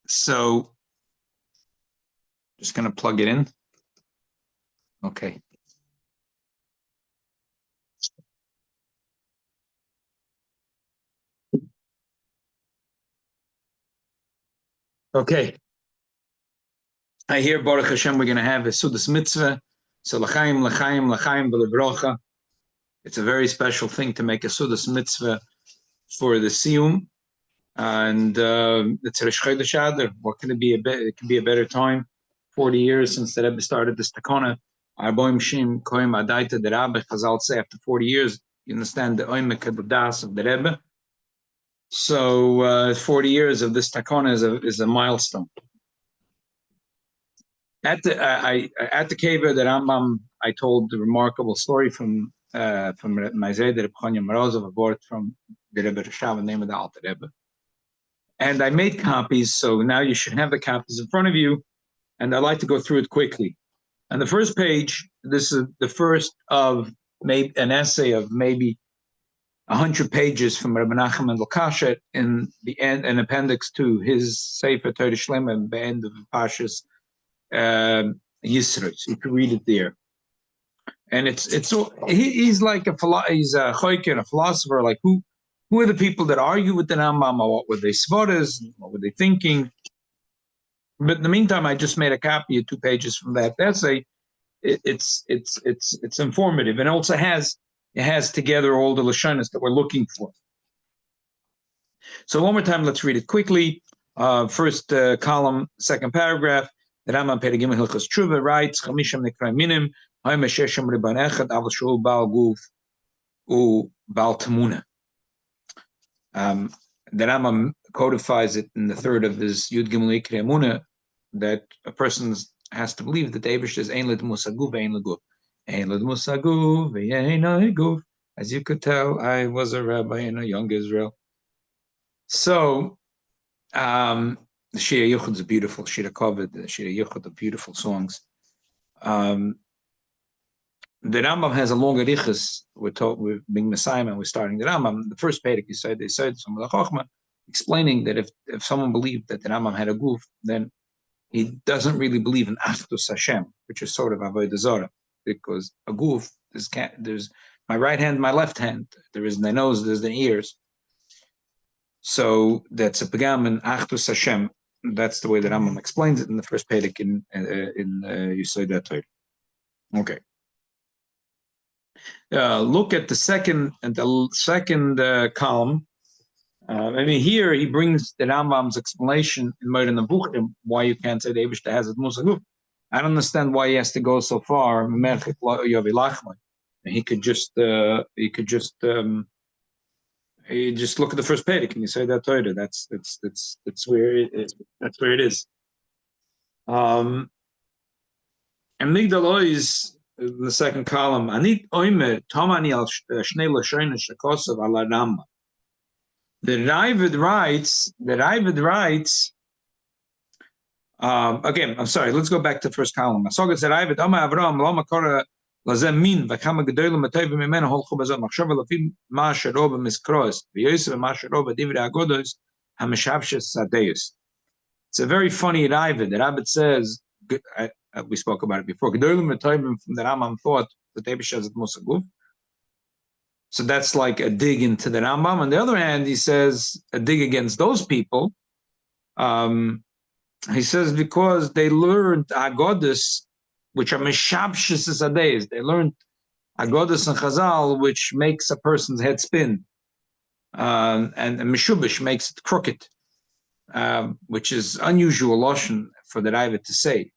So, just going to plug it in. Okay. Okay. I hear Baruch Hashem we're going to have a Sudas Mitzvah. So l'chaim, l'chaim, l'chaim, v'lebrocha. It's a very special thing to make a Sudas Mitzvah for the Siyum. And it's Rosh Chodesh Adar. What can it be? It can be a better time. 40 years since the Rebbe started this takana. Arboim Shim Koim Adaita the Rebbe. Chazal say after 40 years, you understand the Oimek Hadas of the Rebbe. So 40 years of this takana is a milestone. At the Kiva, the Rambam, I told the remarkable story from my Zayda Reb Chanya Morozov, a word from the Rebbe Rashav, the name of the Alter Rebbe. And I made copies, so now you should have the copies in front of you, and I'd like to go through it quickly. On the first page, this is the first of maybe an essay of maybe 100 pages from Rabbi Nachum Mendel Kasher in the end, an appendix to his Sefer Torah Shlema at the end of Pashas Yisro. So you can read it there. And he's like he's a choiker, a philosopher. Like who are the people that argue with the Rambam? What were they svaras? What were they thinking? But in the meantime, I just made a copy of 2 pages from that essay. It's informative, and also has together all the lashonos that we're looking for. So one more time, let's read it quickly. First column, second paragraph. The Rambam Perigim Hilchos Tshuva writes, "Chamisham nekra minim, ha'im shesham riban echad, aval shul bal guf u bal tamuna." The Rambam codifies it in the third of his Yud Gimel Ikri Amuna that a person has to believe that the Eibush is Ein Led Musagu ve'Ein Leguf. Ein Led Musagu ve'Ein Leguf. As you could tell, I was a rabbi in a young Israel. So, the Shira Yuchud is beautiful. Shira Kovid, the Shira Yuchud are beautiful songs. The Rambam has a long arichas. We're being Messiah, and we're starting the Rambam. The first Perek, they said some of the Chochmah, explaining that if someone believed that the Rambam had a guf, then he doesn't really believe in Achdus Hashem, which is sort of Avodah Zarah, because a guf, there's my right hand, my left hand. There is the nose, there's the ears. So that's a pagam in Achdus Hashem. That's the way that Rambam explains it in the first Perek in Yesod Torah. Okay. Look at the second column. I mean, here he brings the Rambam's explanation in Moed Nevuchim why you can't say the Eibush has it Musaguf. I don't understand why he has to go so far. He could just look at the first Perek and you say that Torah. That's where it is. That's where it is. And Migdal is the second column. Anit oimer tomani al shnei lashonos shekosav ala Rambam. The Ravid writes. Again, I'm sorry. Let's go back to the first column. Asogat said Ravid Omar Avram lo makora lazem min v'kama gedolim matayvim mimenu holchu bazot machshava lafim ma sheroba miskros v'yosef ma sheroba divrei agodos hameshavshes sadeus. It's a very funny Ravid. The Ravid says. We spoke about it before. Gedolim matayvim from the Rambam thought that Eibush has it musaguf. So that's like a dig into the Rambam. On the other hand, he says a dig against those people. He says because they learned Agodis, which are Meshabshis Sadehs. They learned Agodis and Chazal, which makes a person's head spin. And Meshubish makes it crooked, which is unusual Lashon for the Ravid to say.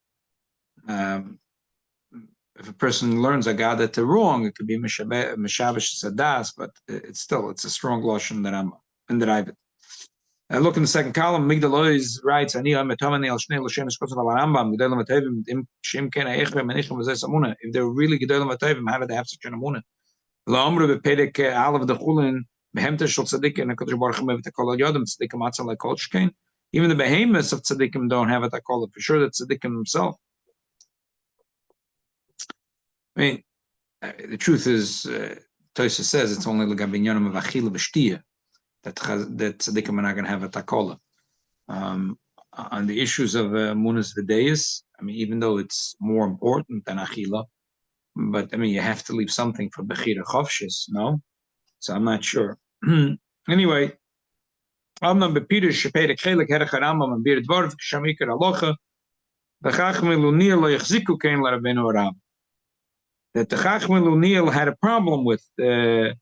If a person learns Agadah to wrong, it could be Meshavish Sadas, but it's a strong Lashon in the Ravid. And look in the second column, Migdal Oiz writes, if they're really Gedolim Matayvim, how did they have such an Amunah? Even the behemoths of tzaddikim don't have it. I call it for sure that tzaddikim himself. I mean, the truth is, Tosa says it's only l'gabinyonim of achila b'shtia that tzaddikim are not going to have a takola. On the issues of munas v'deis, I mean, even though it's more important than achila, but I mean, you have to leave something for bechira chavshis, no? So I'm not sure. Anyway, HaRambam bepirush shepei chelik herech HaRambam and bir dvorv kshamikar alocha v'chachmei lunil lo yachziku kein l'Rabbeinu HaRambam. That the Chachmei Lunil had a problem with the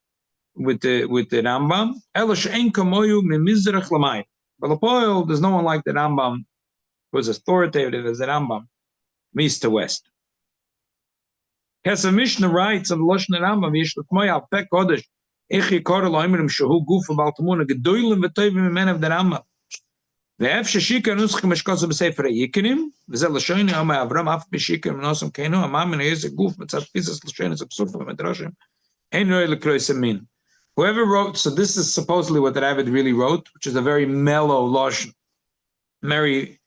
Rambam. Elash ein kamoyu mimizrach l'mayim. But Lepoil, there's no one like the Rambam who is authoritative as the Rambam, from east to west. Kesef Mishnah writes of Lashon Rambam, Yish l'kmoy al pek kodesh, ich yikor lo imrim shehu gufa bal tamuna gedoylim v'toyvim imen of the Rambam. Ve'ef sheshika nuschim eshkosu b'sefer ha'yikenim, v'zeh l'shoyni amay Avram af b'shikenim nosam keinu, amam min ha'yezek guf b'tzat pisas l'shoyni z'psufah v'medrashim, ein roi l'krois amin. Whoever wrote, so this is supposedly what the Ravid really wrote, which is a very mellow lashon, very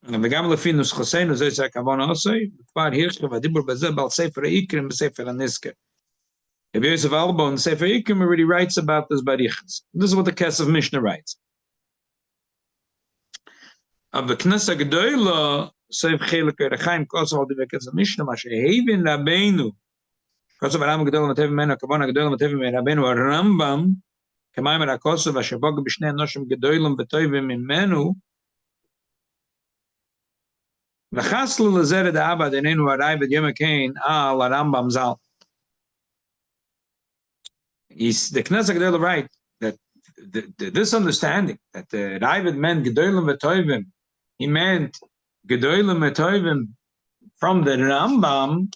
וגם לפי נוסחותינו זה הכוונה עושה, כבר הירש והדיבור בזה בעל ספר העיקרים בספר הנזכר. Rabbi Yosef Albo in Sefer Ikim already writes about this barichas. This is what the Kesef Mishnah writes. Of the Knesset Gedoyla, Sefer Chelik Erechaim Kosov al Divrei Kesef Mishnah, ma shehevin Rabbeinu, Kosov HaRambam Gedoyla Matev Mimenu, Kavana Gedoyla Matev Mimenu, Rabbeinu HaRambam, K'mayim HaKosov, Asher Boga B'shnei Anoshim Gedoylim V'toivim Mimenu, V'chaslu L'zeret Ha'aba Denenu Harai V'dyom HaKein Al HaRambam Zal. The Knesset Gedoyla right that this understanding that the Ravid meant Gedoylim V'toivim, he meant Gedoylim V'toivim from the Rambam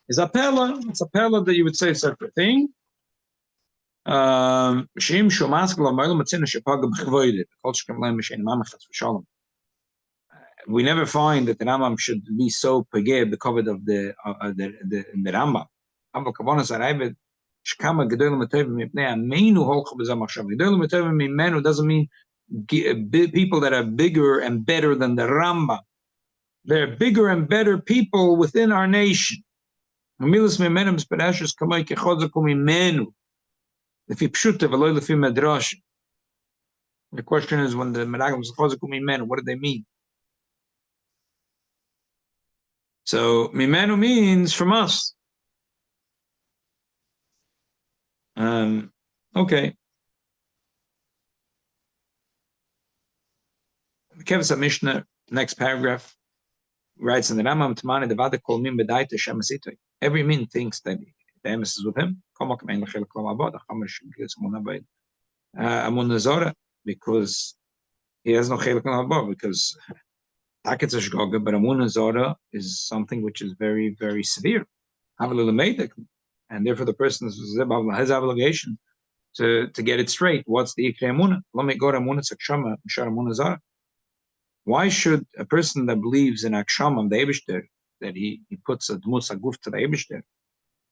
is a pella. It's a pella that you would say such a thing. Siyum Shumask L'Maylo Matzina Shepaga B'chvoide. Kol Shkem Leim Mishein Mamachas V'Shalom. We never find that the Rambam should be so pageh the covet of the Rambam. Aval Kavonas Ravid. Shkama Gedolim Matovim Mipnei Ameinu Holcha B'Zamachshav. Gedolim Matovim Mimenu doesn't mean people that are bigger and better than the Rambam. They're bigger and better people within our nation. Milas Mimenim Sperashus Kamay Kechodzaku Mimenu. Lefi Pshuta V'Loi Lefi Medrash. The question is when the Meragim Chodzaku Mimenu, what do they mean? So Mimenu means from us. Okay. Kevsa Mishnah, next paragraph, writes in the Rambam Tamani the Vada Kol Min Bedaita Shemasitoi. Every min thinks that the emes is with him. Because he has no chelik l'mabod, because Taketz Shgoga, but Amun Zora is something which is very, very severe. And therefore the person has obligation to get it straight. What's the Ikre Amunah? Why should a person that believes in Akshamam, the Eibishter, that he puts a Dmus Aguf to the Eibishter,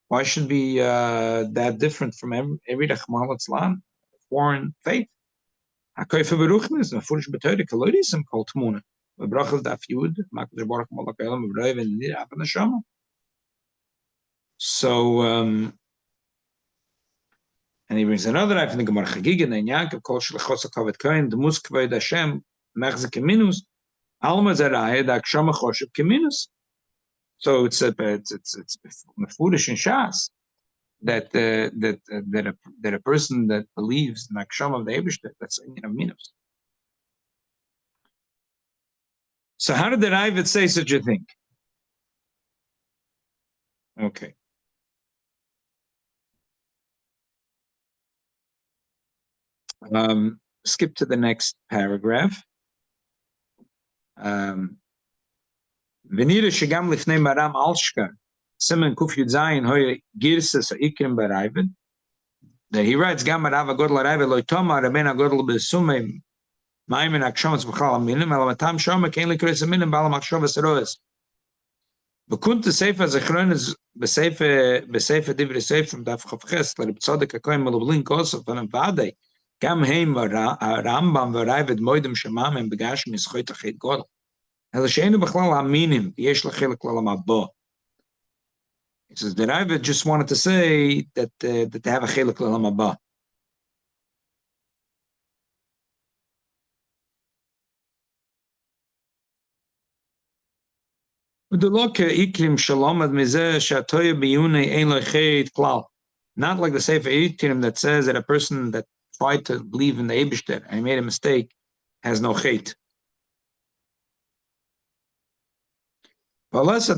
why should be that different from every Rachman Litzlan, foreign faith? HaKoife Beruchnis, Mefurish B'Teure, Kalorisim called Tmuna. V'brachel Daf Yud, Makadosh Baruch Hu Malach Elam, V'Roiv and Nir Apan Neshama. So, and he brings another life in the Gemara Chagiga, and Yaakov Kol Shlechos HaKavod Kohen, the Mus Kavod Hashem, Mechze Keminus, Alma Zeraya, the Akshama Choshev Keminus. So it's foolish in Shas that a person that believes in Akshama of the Eibishter, that's Minus. So how did the Ravid say such a thing? Okay. Skip to the next paragraph. Venira Shigam Lifnei Maram Alshka, Simen Kuf Yudzayin Hoy Girsas Ikrim Baravid. That he writes Gam Rav Godel Ravid Loitoma Rabena Godel Besumim Maimin Akshamas B'chal Aminim Alamatam Shoma Kein Likres Aminim Balam Akshavas Eroes. Bekunt the Sefer Zechron is Besefer Divri Sefer from Daf Chavches L'Ribtzadek HaKoyim Melublin Kosov Vanem Vadei Gam Heim Rambam V'Ravid Moedim Shemamim Begashim Yischoit Achet Godel. Hela Sheinu B'chlal Aminim Yesh L'Chelik L'Lam Abba. He says that I just wanted to say that that they have a chelik l'olam haba. Not like the Sefer Ikrim that says that a person that tried to believe in the Eibishter and he made a mistake has no chait. Now let's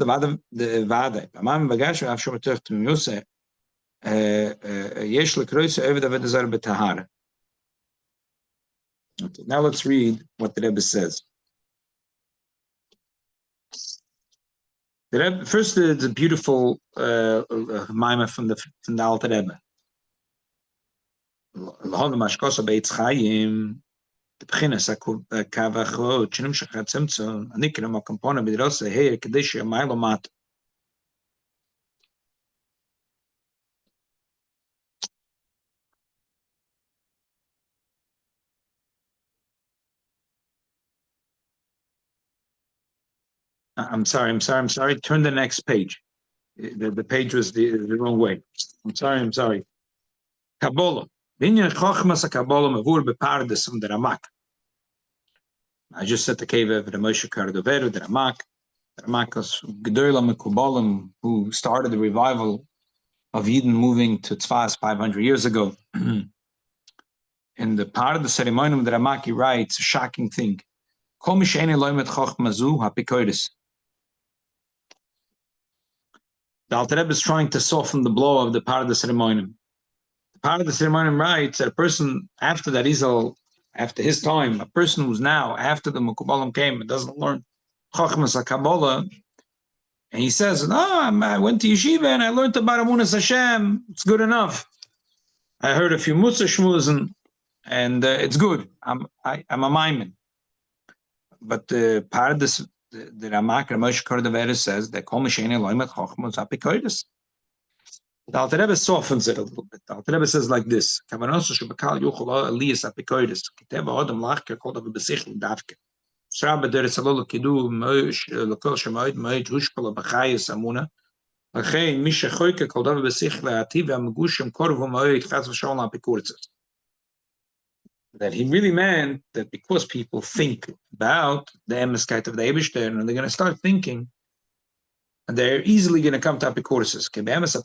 read what the Rebbe says. The Rebbe, first, it's a beautiful mimer from the Alter Rebbe. בבחינס הקו האחרון שנמשך הצמצום, אני כנראה קומפונה בדרוסה, כדי שימיילו מת. I'm sorry. Turn the next page. The page was the wrong way. I'm sorry. Kabbalah. Binyan Chochmas Kabbalah Mavur Bepardes from the Ramak. I just said the cave of the Moshe Kardoveru, the Ramak. The Ramak was Gedola Mekubalim, who started the revival of Yidden moving to Tzfas 500 years ago. In the part of the ceremony of the Ramak, he writes a shocking thing. Kol Mishene Loimet Chochmazu HaPikoides. The Alter Rebbe is trying to soften the blow of the part of the ceremony. The part of the ceremony writes that a person after that Israel, after his time, a person who's now after the Mekubalim came and doesn't learn Chochmas HaKabbalah, and he says, "No, I went to yeshiva and I learned about Amunas Hashem. It's good enough. I heard a few Mutzah Shmuzin, and it's good. I'm a Maimon." But the part of this, the Ramak Moshe Kardoveru says that Kol Mishene Loimet Chochmas HaPikoides. The Alter Rebbe softens it a little bit. The Alter Rebbe says like this: Kavanosu shebakal yuchol Elias HaPikoides. Kiteva Adam Lachke Kol Dav Besichel Davke. Shrab Der Salol Kidu Moish Lokol Shemoid Moid Hushpala Bachayis Amuna. Lachein Misha Choyke Kol Dav Besichel Ativ Amgushim Korvu Moid Chaz V'Shalom HaPikoides. That he really meant that because people think about the emeskite of the Eibishter, and they're going to start thinking, and they're easily going to come to Epicurus. To understand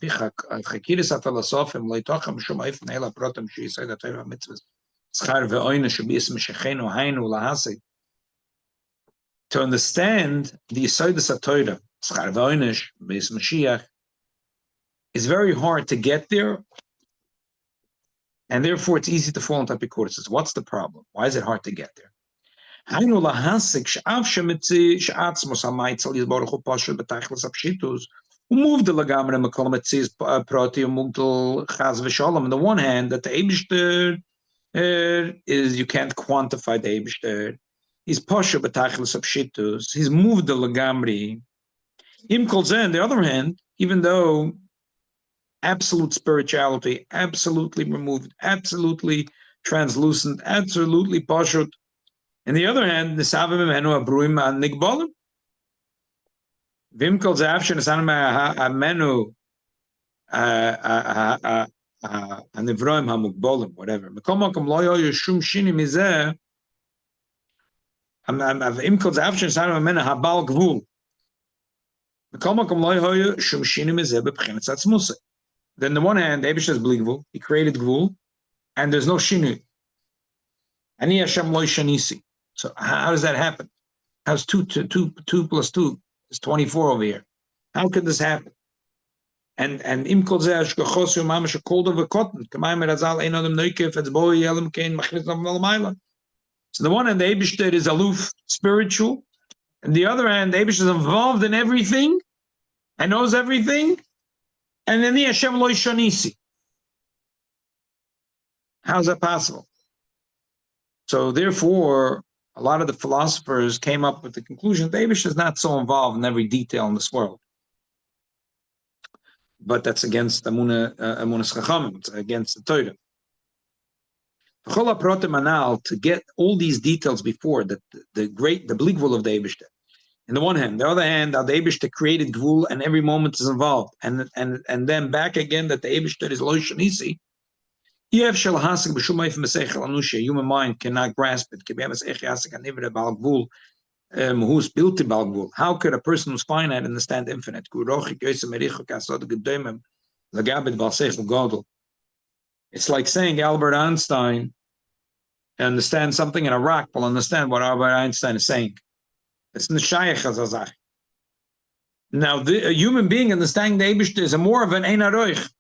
the Yesodus HaTorah, Schar V'Oinish, Beis Mashiach, is very hard to get there, and therefore it's easy to fall into Epicurus. What's the problem? Why is it hard to get there? Hainu lahasik she'av shemitzi she'atzmos ha'maitzel yizbaruch u'pashut b'tachlis ha'pshitus u'moved the lagamre mekol mitzi's proti u'mugdal chaz v'shalom. On the one hand, that the Eibishter is, you can't quantify the Eibishter. He's pashut b'tachlis ha'pshitus. He's moved the lagamri. Im kol zeh, on the other hand, even though absolute spirituality, absolutely removed, absolutely translucent, absolutely pashut. On the other hand, the Savim Menu Abruim and Nigbolim. Vim kol zafshin asanam menu anivroim hamukbolim, whatever. Mekom makom lo yoyu shum shini mizeh. Vim kol zafshin asanam menu habal gvul. Mekom makom lo yoyu shum shini mizeh b'pchinas atzmusah. Then, on the one hand, the Eibishter is bligvul. He created gvul, and there's no shinu. Ani Hashem lo shanisi. So how does that happen? How's 2 plus 2 is 24 over here? How could this happen? And im kol zeh ashgachosu mamash kol davar cotton k'mayim erazal ein adam neukef etz boi yelim kein machlis naval ma'ila. So the one hand, the Eibishter is aloof, spiritual, and the other hand, the Eibishter is involved in everything and knows everything, and then the Hashem lo shanisi. How's that possible? So therefore, a lot of the philosophers came up with the conclusion that Eibishter is not so involved in every detail in this world. But that's against Amunas Chachamim, it's against the Torah. To get all these details before, that the bligvul of the Eibishter, In the one hand, the other hand, the Eibishter created Gvul, and every moment is involved, and then back again that the Eibishter is Lo Shanisi. Human mind cannot grasp it. How could a person who's finite understand infinite? It's like saying Albert Einstein understands something, and a rock will understand what Albert Einstein is saying. It's neshayach azazach. Now, a human being understanding the Eibishter is more of an ein aroich.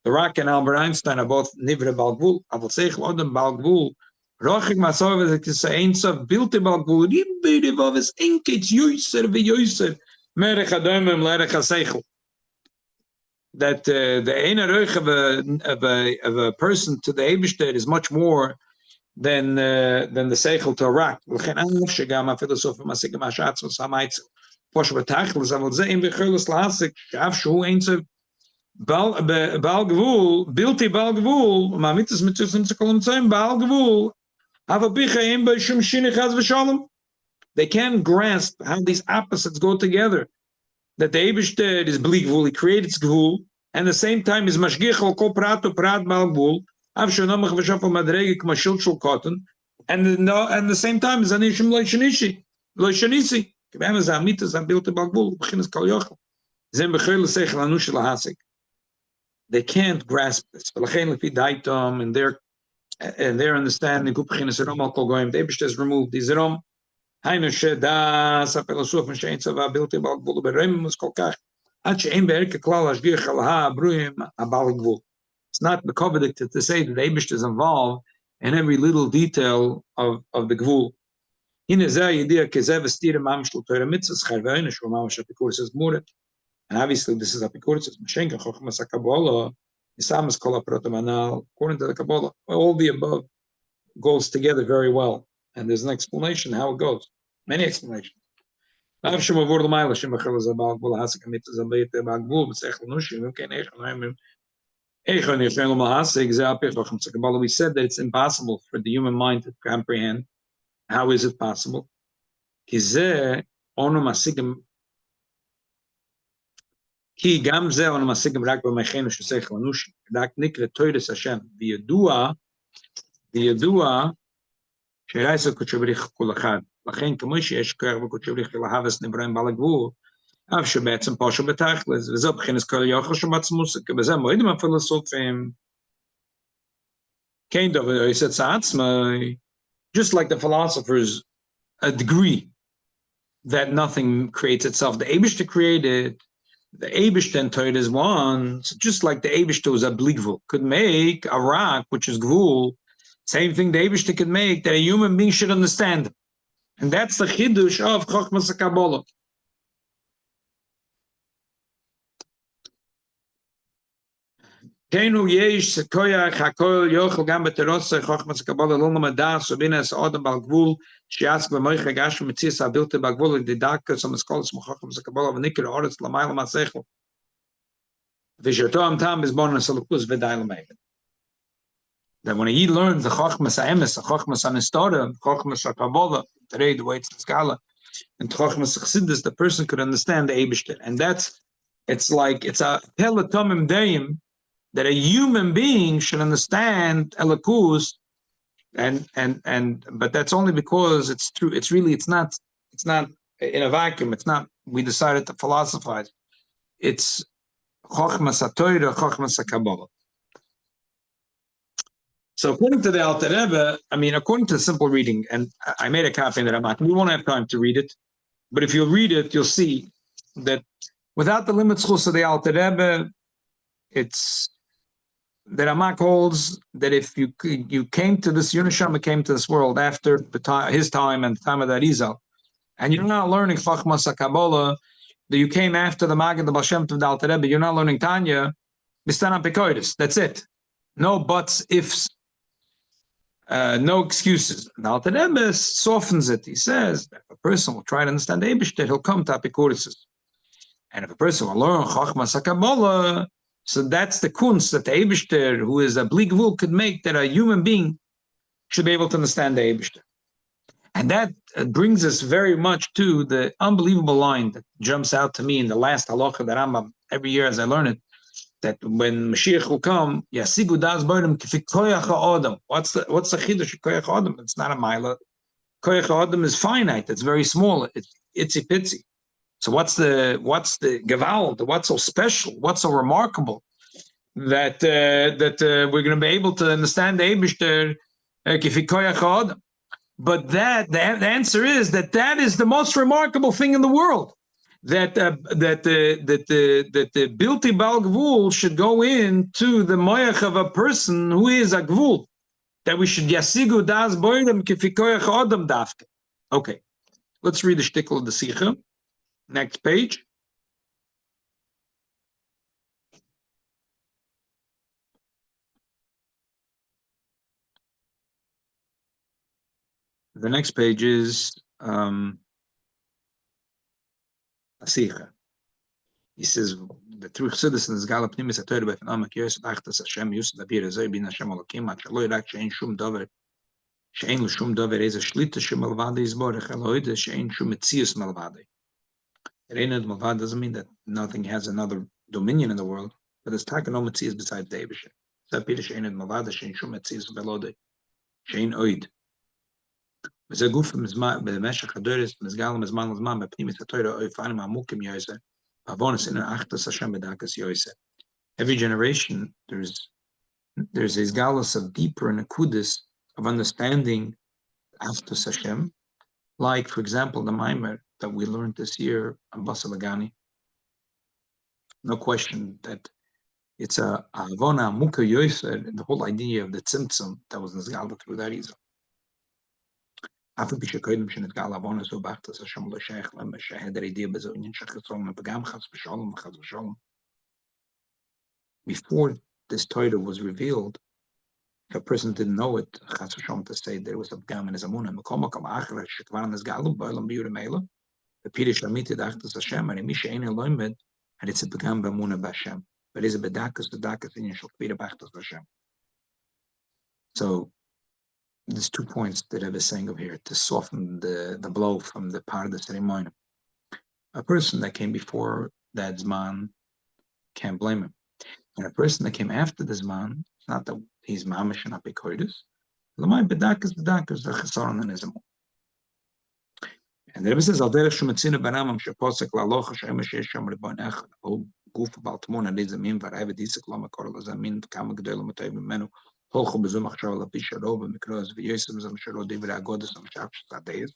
The rock and Albert Einstein are both nivre balgvul. Aval seichel odem balgvul. Rochik masov is a einsav bilte balgvul. Ribbe revav enkets yoyser v'yoyser. Merech adomim lerech aseichel. That the einer roich of a person to the Eibishter is much more than the seichel to a rock. L'chen anuf shegam ha-filosof ha-masik ha-mashatz ha-samaitz posh v'tachlis aval ze'im v'churlis lahasik sh'af shu einsav Bal Gvul, Bilti Bal Gvul, Mamitas Mitzvim Tzakolim Tzayim, Bal Gvul, Avabichaim Bashum Shinichaz V'Shalom. They can't grasp how these opposites go together. That the Eibishter is Bli Gvul, he created Gvul, and at the same time is Mashgich Al Kol Prat Prat Bal Gvul, Av Shonamach V'Shafal Madrege K'Mashil Shul Cotton, and the same time is Anishim Lo Shanisi, Lo Shanisi. K'Bam is Amitas Bilti Bal Gvul, B'Chinas Kol Yochel. Zem B'Chel L'Seichel Anush L'Hasik. They can't grasp this. And their understanding, the Eibishter is removed. It's not bekovedik to say that the Eibishter is involved in every little detail of the Gvul. And obviously, this is Apikuritz, Mashenka, Chochmas HaKabbalah, Isamas Kol HaProtamanal. According to the Kabbalah, all the above goes together very well. And there's an explanation how it goes. Many explanations. We said that it's impossible for the human mind to comprehend. How is it possible? Ki gam ze on masigim rak b'meichenu shesech lanush rak nikre toides Hashem v'yadua she'raisa kutchavrich kol echad lachen k'moi she'esh koyach v'kutchavrich lahavas nivraim balagvul av she'betzem posho betachlis v'zo b'chinas kol yochel she'matzmus v'zeh moedim ha-filosofim kein dov oiset sa'atzmai. Just like the philosophers agree that nothing creates itself. The Eibishter created. The Eibishter and Torah is one, so just like the Eibishter was a bligvul, could make a rock, which is gvul, same thing the Eibishter could make, that a human being should understand. And that's the chidush of Chochmas HaKabbalah. Keinu yesh sekoyach hakol yochel gam beterotze Chochmas HaKabbalah lo lamadas ubina es odem bal gvul sheyask v'moicha gash v'metzias habilte bal gvul didakas amaskolas Chochmas HaKabbalah v'nikir oretz l'mayla masechel v'sherto tam bizbon esalakus v'day l'mayven. That when he learns the Chochmas HaEmes, the Chochmas HaNestora, Chochmas HaKabbalah, today the way it's the Skala, and Chochmas HaChassidus, the person could understand the Eibishter. And it's a pelatomim deim, that a human being should understand Elokus, but that's only because it's true. It's not in a vacuum. It's not, we decided to philosophize. It's Chochmas HaTorah, Chochmas HaKabbalah. So according to the Alter Rebbe, according to the simple reading, and I made a copy in the Ramak, we won't have time to read it, but if you read it, you'll see that without the limits of the Alter Rebbe, it's the Ramak holds that if you came to this, Yonashama came to this world after his time and the time of the Arizal, and you're not learning Chochmas HaKabbalah, that you came after the Maggid, the Baal Shem Tov, the Alter Rebbe, you're not learning Tanya, Bistana Pekoidis, that's it. No buts, ifs, no excuses. The Alter Rebbe softens it. He says that if a person will try to understand the Eibishter, he'll come to Apikuritz. And if a person will learn Chochmas HaKabbalah, So that's the kunst that the Eibishter, who is a bligvul, could make, that a human being should be able to understand the Eibishter. And that brings us very much to the unbelievable line that jumps out to me in the last halacha that Rambam, every year as I learn it, that when Mashiach will come, Yasigu das boidem kifi koyach ha'odam. What's the chidush of koyach ha'odam? It's not a mila. Koyach ha'odam is finite. It's very small. It's itsy bitsy. So what's the gewalt? What's so special? What's so remarkable that we're going to be able to understand the Eibishter kifi koyach ha'odam? But the answer is that is the most remarkable thing in the world. That the bilti bal gvul should go into the moyach of a person who is a gvul. That we should yasigu das boidem kifikoyach odam dafke. Okay, let's read the shtickle of the Sikha. Next page. The next page is a Sikha. He says the true citizen is galap nimis a Torah by Amak Yosef Achtas Hashem Yusuf Dabir Azay Bin Hashem Elokim Mat Shalo Yirak Shein Shum Dover Shein L'Shum Dover Eza Shlita Shem Malvade Yisborech Eloide Shein Shum Metzius Malvade. Reinad Malvade doesn't mean that nothing has another dominion in the world, but there's taka no Metzius besides the Eibusher. Sapir Sheinad Malvade Shein Shum Metzius Velode Shein Oid. וזה גוף במשך הדורס, מסגל מזמן לזמן, בפנימית התורה, או יפעלים עמוקים יויסר, ועוונס אין האחדס השם בדקס יויסר. Every generation, there's this galus of deeper nekudis of understanding Achdus Hashem, like, for example, the Maimer that we learned this year on Basalagani. No question that it's a avona muka yoiser, the whole idea of the tzimtzum that was nizgalda through that reason. Before this Torah was revealed, if a person didn't know it, to say there was a pgam in his amuna, the Pirish Amiti Dachtas Hashem, and Misha Ein Eloimed, and it's a pgam b'amuna b'Hashem. But is a bedakas in Yeshua Kvira B'achtas Hashem. So there's 2 points that I was saying over here to soften the blow from the part of the ceremony. A person that came before that Zman can't blame him. And a person that came after the Zman, it's not that he's mamish and apikoidus. Lamai bedakas the chesaron in his. And the Rebbe says, Al derech shumetzina baramam sheposek la'alocha she'ema she'esham ribon echad o guf baltamon adei zamin v'arayve disek lama korol zamin v'kama g'doy l'matay b'menu holchu b'zum achshav l'pisharo b'mikroz v'yosem zem sharo divra agodas l'mshav sh'tadeis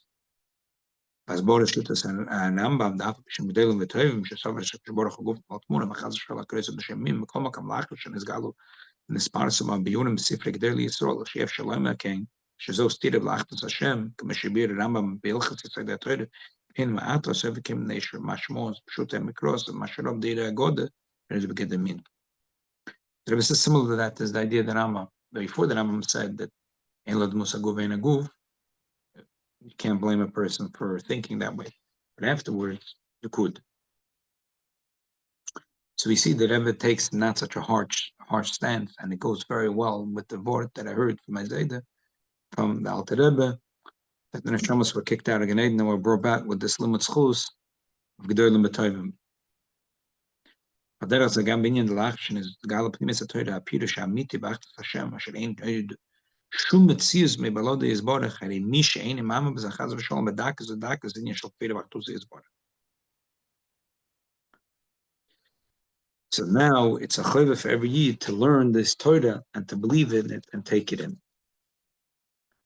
אז בואו לשליט את HaRambam דאף שמגדלים וטובים שסובר שברוך הגוף baltamon המחז של הקריסות בשמים וכל מקום לאחר שנסגלו נספרסם ביונים בספרי גדול לישראל שיף שלום מהקן שזו סתירה לאחדות השם, כמו שהביא הרמב"ם בהלכות יסוד התורה, כן מעט עושה וכם נשר, משמעו פשוט המקרוס, מה שרוב דירה הגודה, וזה בגדר מין. The Rebbe says similar to that is the idea that Rambam, before the Rambam said that ein lo dmus haguv ein haguv, you can't blame a person for thinking that way. But afterwards, you could. So we see that Rebbe takes not such a harsh stance, and it goes very well with the word that I heard from Isaiah, from the Alter Rebbe, that the Neshamas were kicked out of Gan Eden and were brought back with this limit schus of Gedolim B'Toivim. Aderach Zagam Binyan L'Achshin is the Galap Nimis HaTorah HaPirush HaMiti B'Achtas Hashem Asher Ein Oid Shum Metzius Me Balode Yizborech Hari Mi She'ein Imama B'Zachaz V'Sholom B'Dakas V'Dakas Din Yeshal Kfeira B'Achtus Yizborech. So now it's a chayva for every Yid to learn this Torah and to believe in it and take it in.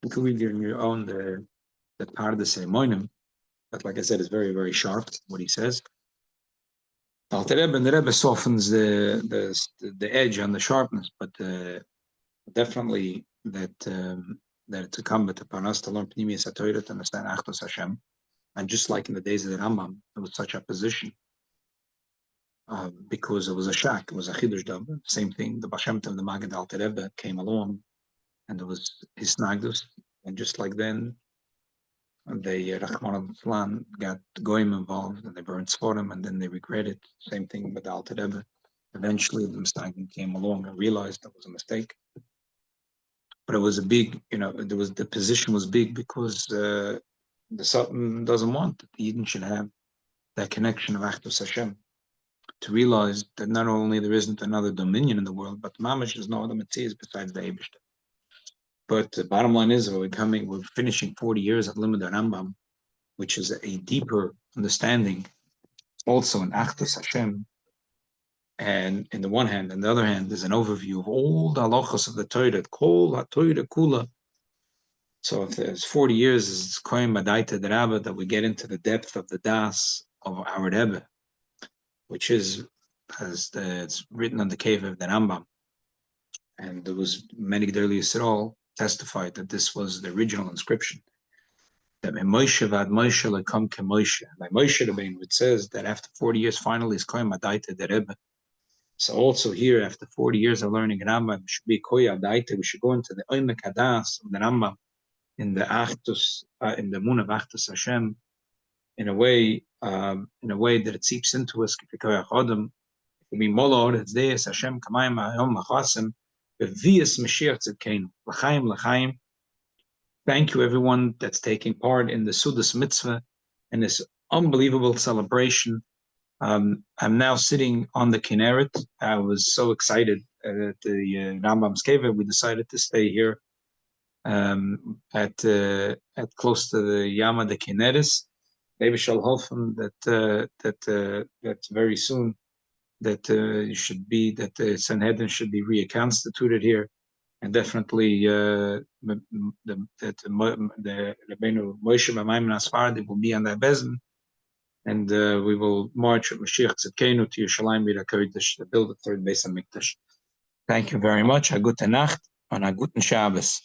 You can read in your own that part of the ceremonium, but like I said, is very, very sharp, what he says. The Rebbe softens the edge on the sharpness, but definitely that it's incumbent upon us to learn Pnimiyas HaTorah, to understand Achdus Hashem. And just like in the days of the Rambam, there was such opposition because it was a shak, it was a chidush dam. Same thing, the Baal Shem Tov, the Magid Alter Rebbe came along, and there was his snagdus, and just like then, they Rahman al-Flan got Goyim involved, and they burned Sforim, and then they regretted. Same thing with the Alter Rebbe. Eventually, the mistake came along and realized that was a mistake. But it was a big, the position was big because the Sultan doesn't want that the Eden should have that connection of Achdus Hashem, to realize that not only there isn't another dominion in the world, but Mamash is no other Metzias besides the Eibishter. But the bottom line is, we're finishing 40 years of Limud HaRambam, which is a deeper understanding, also in Achdus Hashem. And in the one hand, on the other hand, there's an overview of all the halachos of the Torah, Kol HaTorah Kula. So if there's 40 years, it's Kohen Badaita the Rabba, that we get into the depth of the Das of our Rebbe, which is, it's written on the cave of the Rambam. And there was many Gedolei Yisrael testified that this was the original inscription. That Moshe vad Moshe lekam ke Moshe. By Moshe Rabbeinu, it says that after 40 years, finally is Kohen Badaita the Rebbe. So also here, after 40 years of learning Rambam, we should be Koya Daita. We should go into the Oimek Hadas of the Rambam, in the Achdus, in the Moon of Achdus Hashem, in a way that it seeps into us. It can be Molor, it's Deus Hashem Kamayim Hayom Lachasim, Bevias Mashiach Tzidkeinu, L'chaim L'chaim. Thank you, everyone that's taking part in the Sudas Mitzvah and this unbelievable celebration. I'm now sitting on the Kinneret. I was so excited at the Rambam's Cave. We decided to stay here at close to the Yama de Kinneris. Maybe shall hope that very soon that should be that the Sanhedrin should be reconstituted here, and definitely that the Rabbeinu Moshe B'Maimon Asfardi will be on that bezin. And we will march with Mashiach Tzidkeinu to Yerushalayim Bir HaKodesh to build the third Beis HaMikdash. Thank you very much. A gute Nacht and a guten Shabbos.